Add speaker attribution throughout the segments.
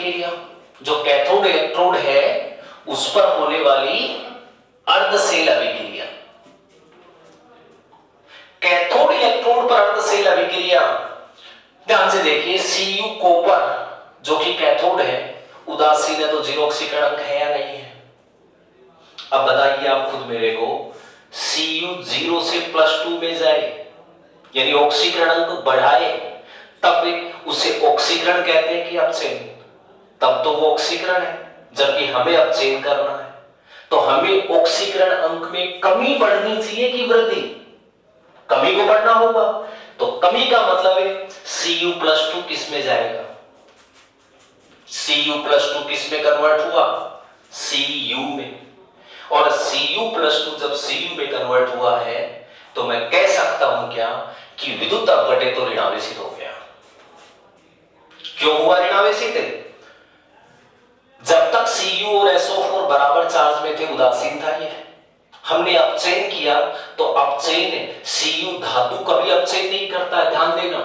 Speaker 1: अभिक्रिया, जो cathode electrode है उस पर होने वाली अर्धसेल अभिक्रिया। कैथोड इलेक्ट्रोड पर अर्धसेल अभिक्रिया, ध्यान से देखिए, Cu कॉपर जो कि कैथोड है उदासीन है, तो जीरो ऑक्सीकरण अंक है या नहीं है? अब बताइए आप खुद मेरे को, Cu 0 से +2 में जाए यानी ऑक्सीकरण अंक बढ़ाए तब उसे ऑक्सीकरण कहते हैं कि अपचयन? तब तो वो ऑक्सीकरण है, जबकि हमें अपचयन करना है। तो हमें ऑक्सीकरण अंक में कमी बढ़नी चाहिए कि वृद्धि? कमी को बढ़ना होगा। तो कमी का मतलब है Cu+2 किस में जाएगा? Cu+2 किस में कन्वर्ट हुआ? Cu में। और Cu+2 जब Cu में कन्वर्ट हुआ है तो मैं कह सकता हूं क्या कि विद्युत अपघट्य तो ऋणावेशित हो गया। क्यों हुआ ऋणावेशित? जब तक Cu और SO4 बराबर चार्ज में थे उदासीन था ये। हमने अपचयन किया तो अपचयन, Cu धातु कभी अपचयन नहीं करता है, ध्यान देना।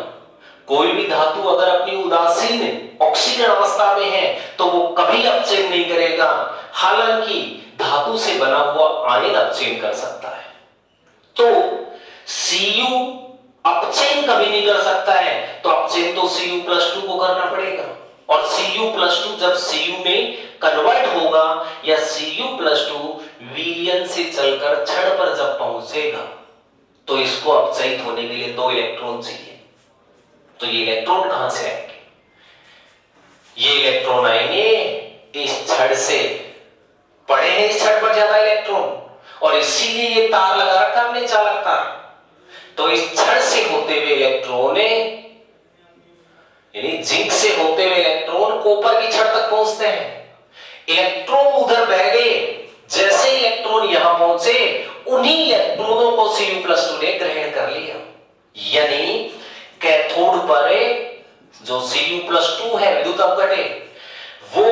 Speaker 1: कोई भी धातु अगर अपनी उदासीन ऑक्सीकरण अवस्था में है तो वो कभी अपचयन नहीं करेगा, हालांकि धातु से बना हुआ आयन अपचयन कर सकता है। तो Cu अपचयन कभी नहीं कर सकता है, तो अपचयन तो Cu+2 को करना पड़ेगा। और Cu+2 जब Cu में कन्वर्ट होगा या Cu+2 विलयन से चलकर छड़ पर जब पहुंचेगा तो इसको अपचयित होने के लिए 2 इलेक्ट्रॉन चाहिए। तो ये इलेक्ट्रॉन कहां से आएंगे? ये इलेक्ट्रॉन आएंगे इस छड़ से। पड़े हैं इस छड़ पर ज्यादा इलेक्ट्रॉन और इसीलिए ये तार लगा रखा हमने, चालक तार। तो इस छड़ से होते हुए इलेक्ट्रॉन, यानी जिंक से होते हुए इलेक्ट्रॉन कॉपर की छड़ तक पहुंचते हैं। इलेक्ट्रॉन उधर बह गए, जैसे इलेक्ट्रॉन यहां पहुंचे उन्हीं इलेक्ट्रॉनों को Cu+2 ने ग्रहण कर लिया। यानी कैथोड पर जो Cu+2 है विद्युत अपघट्य, वो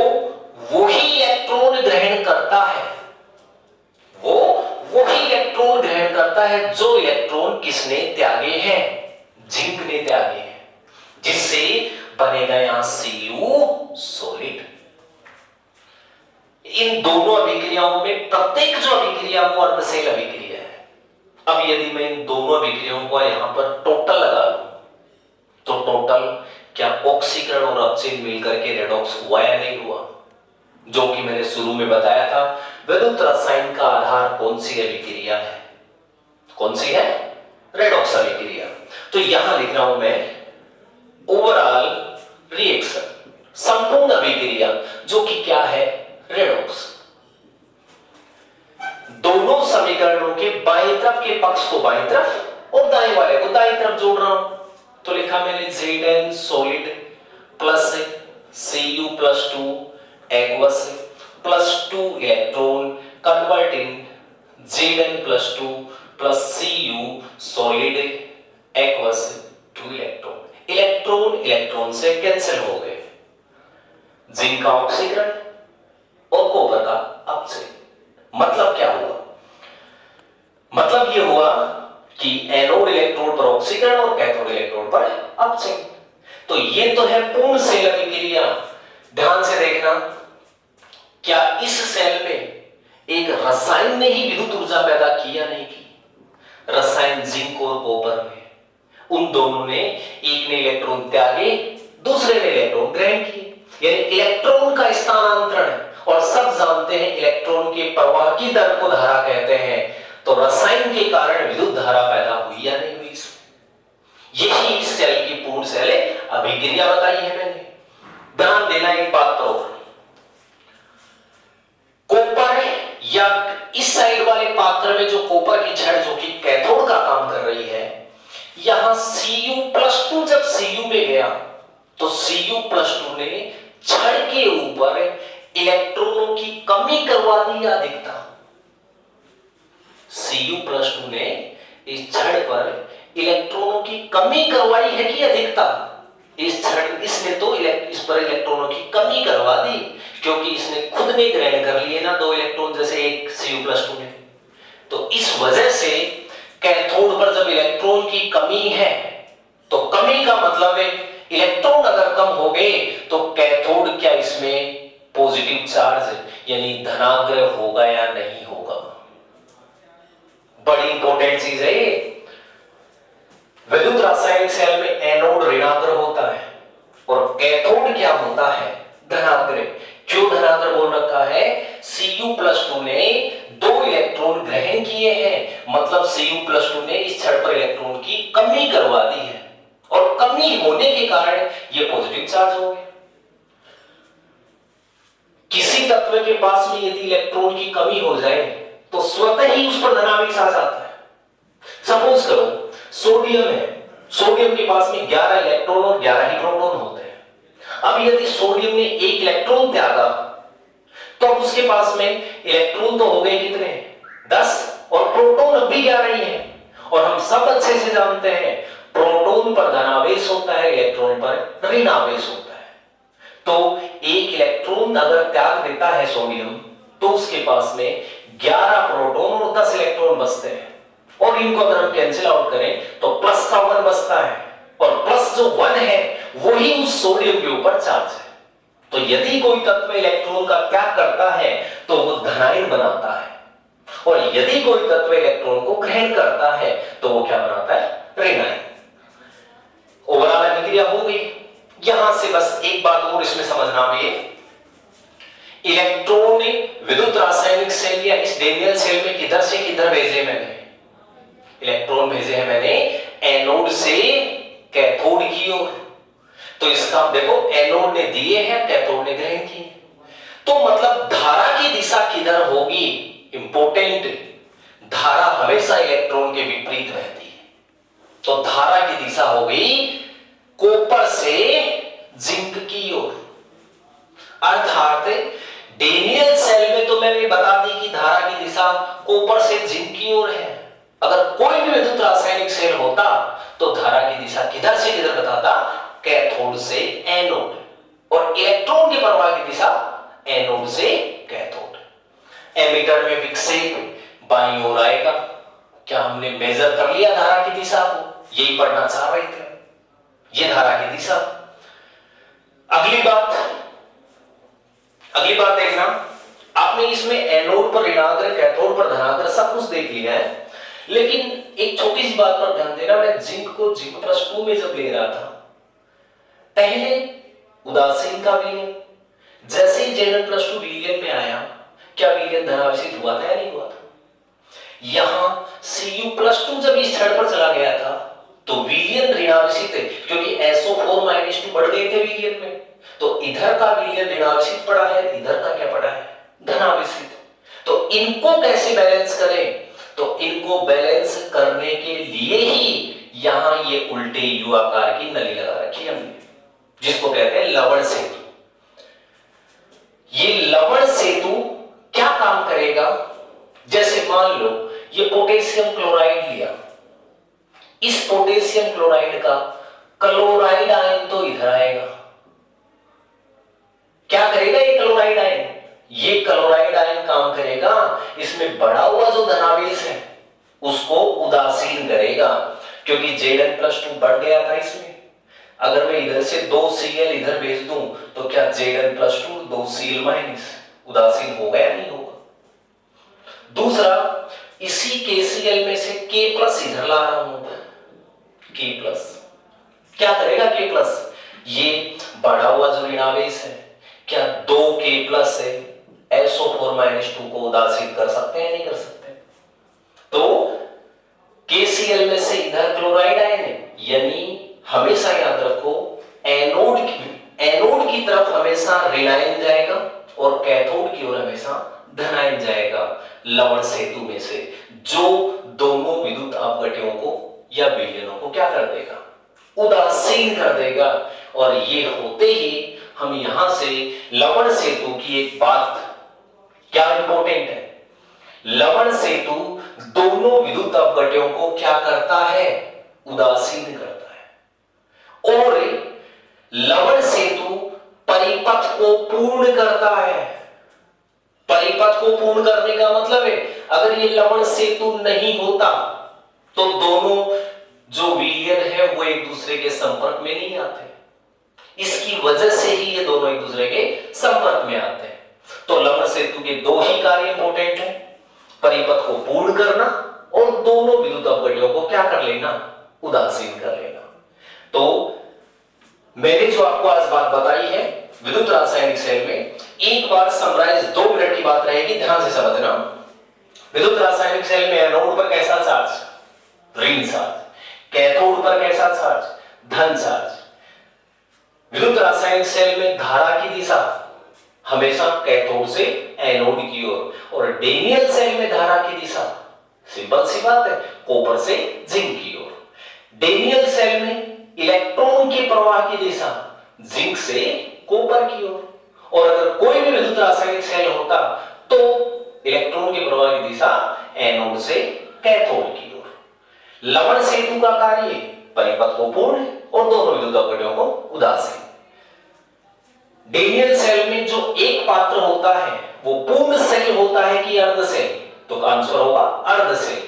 Speaker 1: वही इलेक्ट्रॉन ग्रहण करता है, वो वही इलेक्ट्रॉन ग्रहण करता है जो इलेक्ट्रॉन किसने त्यागे हैं? जिंक ने त्यागे हैं, जिससे बनेगा यहां Cu सॉलिड। इन दोनों अभिक्रियाओं में प्रत्येक जो अभिक्रिया वो अर्धसेल अभिक्रिया है। अब यदि मैं इन दोनों अभिक्रियाओं को यहां पर टोटल लगा लूं तो टोटल क्या ऑक्सीकरण और अपचयन मिलकर के रेडॉक्स हुआ या नहीं हुआ? जो कि मैंने शुरू में बताया था, विद्युत रसायन का आधार कौन सी अभिक्रिया है? कौन सी है? रेडॉक्स अभिक्रिया। तो यहां लिख रहा हूं मैं ओवरऑल रिएक्शन, संपूर्ण अभिक्रिया, जो कि क्या है? रेडॉक्स। दोनों समीकरणों के बाईं तरफ के पक्ष को बाईं तरफ और दाएं वाले को दाईं तरफ जोड़ रहा हूं। तो लिखा मैंने Zn solid plus Cu+2 aqueous plus 2 electron converting Zn+2 plus Cu solid aqueous 2 electron. Electron electron से कैंसिल हो गए, जिंक का ऑक्सीकरण और कॉपर का अपचयन। मतलब क्या हुआ? मतलब ये हुआ कि एनोड इलेक्ट्रोड पर ऑक्सीकरण और कैथोड इलेक्ट्रोड पर अपचयन। तो ये तो है पूर्ण सेल अभिक्रिया। ध्यान से देखना, क्या इस सेल में एक रसायन ने ही विद्युत ऊर्जा पैदा की या नहीं की? रसायन जिंक और कॉपर में, उन दोनों ने, एक ने इलेक्ट्रॉन त्यागे, दूसरे ने इलेक्ट्रॉन ग्रहण किए, यानी इलेक्ट्रॉन का स्थानांतरण है। और सब जानते हैं इलेक्ट्रॉन के प्रवाह की दर को धारा कहते हैं। तो रसायन के कारण विद्युत धारा पैदा हुई या नहीं हुई? यही इस सेल की पूर्ण सेल अभिक्रिया बताई है मैंने। ध्यान देना एक बात पर, कॉपर या इस साइड वाले पात्र में जो कॉपर की छड़ जो कि कैथोड का काम कर रही है, यहां Cu+2 जब Cu में गया तो Cu+2 ने छड़ के ऊपर इलेक्ट्रॉनों की कमी करवा दी या अधिकता? Cu+2 ने इस छड़ पर इलेक्ट्रॉनों की कमी करवाई है कि अधिकता? इसने तो इस पर इलेक्ट्रॉनों की कमी करवा दी, क्योंकि इसने खुद ने ग्रहण कर लिए ना 2 इलेक्ट्रॉन, जैसे एक Cu+2 ने। तो इस वजह से कैथोड पर जब इलेक्ट्रॉन की कमी है तो कमी का मतलब है इलेक्ट्रॉन अगर कम हो गए तो कैथोड क्या इसमें पॉजिटिव चार्ज यानी धनाग्र होगा या नहीं होगा? बड़ी इंपॉर्टेंट चीज है ये। विद्युत रासायनिक सेल में एनोड ऋणाग्र होता है और कैथोड क्या होता है? धनाग्र। क्यों धनाग्र बोल रखा है? Cu+2 ने 2 इलेक्ट्रॉन ग्रहण किए हैं, मतलब Cu+2 ने इस छड़ पर इलेक्ट्रॉन की कमी करवा दी है और कमी होने के कारण ये पॉजिटिव चार्ज हो गया। किसी तत्व के पास में यदि इलेक्ट्रॉन की कमी हो जाए तो स्वतः ही उस पर धनावेश आ जाता है। सपोज करो सोडियम है, सोडियम के पास में 11 इलेक्ट्रॉन और 11 ही प्रोटॉन होते हैं। अब यदि सोडियम ने 1 इलेक्ट्रॉन त्यागा तो उसके पास में इलेक्ट्रॉन तो हो गए कितने? 10 और प्रोटॉन अब भी 11 ही है। और हम सब अच्छे से जानते हैं प्रोटॉन पर धनावेश होता है, इलेक्ट्रॉन पर ऋणावेश होता है। तो 1 इलेक्ट्रॉन अगर त्याग देता है सोडियम तो उसके पास में 11 प्रोटॉन और 10 इलेक्ट्रॉन बचते हैं और इनको अगर हम कैंसिल आउट करें तो प्लस का 1 बचता है और प्लस जो 1 है वही उस सोडियम के ऊपर चार्ज है। तो यदि कोई तत्व इलेक्ट्रॉन का त्याग करता है तो वो धनायन बनाता है और यदि कोई तत्व इलेक्ट्रॉन को ग्रहण करता है तो वो क्या बनाता है? ऋणायन। ओवरऑल अभिक्रिया हो गई। यहां से बस एक बात और इसमें समझना है, इलेक्ट्रॉन विद्युत रासायनिक सेल या इस डेनियल सेल में किधर से किधर भेजे? मैंने इलेक्ट्रॉन भेजे हैं मैंने एनोड से कैथोड की ओर। तो इसका देखो एनोड ने दिए हैं, कैथोड ने ग्रहण किए। तो मतलब धारा की दिशा किधर होगी? इंपॉर्टेंट, धारा हमेशा इलेक्ट्रॉन के विपरीत रहती है। तो धारा की दिशा होगी कॉपर से जिंक की ओर। अर्थात डेनियल सेल में तो मैंने बता दी कि धारा की दिशा कॉपर से जिंक की ओर है। अगर कोई भी विद्युत रासायनिक सेल होता तो धारा की दिशा किधर से किधर बताता? कैथोड से एनोड। और इलेक्ट्रॉन के प्रवाह की दिशा एनोड से कैथोड। एमीटर में विक्षेप बाईं ओर आएगा। क्या हमने मेजर कर लिया धारा की दिशा को? यही पढ़ना चाह रहे थे, ये धारा की दिशा। अगली बात देखना, आपने इसमें एनोड पर ऋणाग्र, कैथोड पर धनाग्र सब कुछ देख लिया है, लेकिन एक छोटी सी बात पर ध्यान देना। मैं जिंक को Zn+2 में जब ले रहा था पहले उदासीन का विलयन, जैसे ही Zn+2 विलयन में आया क्या विलयन धनावेशित हुआ था या नहीं हुआ था? यहां Cu+2 जब इस छड़ पर चला गया था तो विलयन ऋणावेशित है, क्योंकि SO4-2 बढ़ गए थे विलयन में, तो इधर का विलयन ऋणावेशित पड़ा है, इधर का क्या पड़ा है? धनावेशित। तो इनको कैसे बैलेंस करें? तो इनको बैलेंस करने के लिए ही यहां ये उल्टे यू आकार की नली लगा रखी है हमने, जिसको कहते हैं लवण सेतु। ये लवण सेतु क्या काम करेगा? जैसे मान लो ये पोटेशियम क्लोराइड लिया, इस पोटेशियम क्लोराइड का क्लोराइड आयन तो इधर आएगा। क्या करेगा ये क्लोराइड आयन? ये क्लोराइड आयन काम करेगा, इसमें बढ़ा हुआ जो धनावेश है उसको उदासीन करेगा, क्योंकि Zn+2 बढ़ गया था इसमें। अगर मैं इधर से 2Cl इधर भेज दूं तो क्या Zn+2 2Cl- उदासीन होगा या नहीं होगा? दूसरा, इसी KCl में से K+ इधर ला रहा हूं, K+, क्या करेगा K+? ये बढ़ा हुआ जो ऋणावेश है, क्या 2K+ है, SO4-2 को उदासीन कर सकते हैं या नहीं कर सकते? तो KCl में से इधर क्लोराइड आयन है, यानी हमेशा याद रखो एनोड की तरफ हमेशा ऋणायन जाएगा और कैथोड की ओर हमेशा धनायन जाएगा लवण सेतु में से, जो दोनों विद्युत अपघट्यों को या विलयनों को क्या कर देगा? उदासीन कर देगा। और ये होते ही हम यहां से लवण सेतु की एक बात क्या इंपॉर्टेंट है, लवण सेतु दोनों विद्युत अपघट्यों को क्या करता है? उदासीन करता है। और लवण सेतु परिपथ को पूर्ण करता है। परिपथ को पूर्ण करने का मतलब है अगर ये लवण सेतु नहीं होता तो दोनों जो विलयन है वो एक दूसरे के संपर्क में नहीं आते, इसकी वजह से ही ये दोनों एक दूसरे के संपर्क में आते हैं। तो लवण सेतु के दो ही कार्य इंपॉर्टेंट है, परिपथ को पूर्ण करना और दोनों विद्युत अपघट्यों को क्या कर लेना, उदासीन कर लेना। तो मैंने जो आपको आज बात बताई है विद्युत रासायनिक सेल में, एक बार समराइज 2 मिनट की बात रहेगी, ध्यान से समझना। विद्युत रासायनिक सेल में एनोड पर कैसा चार्ज, ऋण चार्ज, कैथोड पर कैसा चार्ज, धन चार्ज। विद्युत रासायनिक सेल में धारा की दिशा हमेशा कैथोड से एनोड की ओर, और डेनियल सेल में धारा की दिशा सिंपल सी बात है, कॉपर से जिंक की ओर। डेनियल सेल में इलेक्ट्रॉन के प्रवाह की दिशा जिंक से कॉपर की ओर, और अगर कोई भी विद्युत रासायनिक सेल होता तो इलेक्ट्रॉन के प्रवाह की दिशा एनोड से कैथोड की ओर। लवण सेतु का कार्य परिपथ को पूर्ण और दोनों विद्युत अपघट्यों को उदासीन। डेनियल सेल में जो एक पात्र होता है वो पूर्ण सेल होता है कि अर्ध सेल, तो आंसर होगा अर्ध सेल।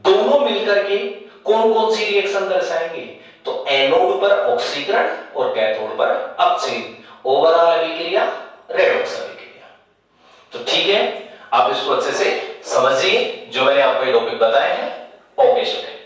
Speaker 1: दोनों मिलकर के कौन कौन सी रिएक्शन दर्शाएंगे, तो एनोड पर ऑक्सीकरण और कैथोड पर अपक्षेपण, ओवरऑल अभिक्रिया रेडॉक्स अभिक्रिया। तो ठीक है, आप इसको अच्छे से समझिए जो मैंने आपको ये टॉपिक बताए हैं। Okay student.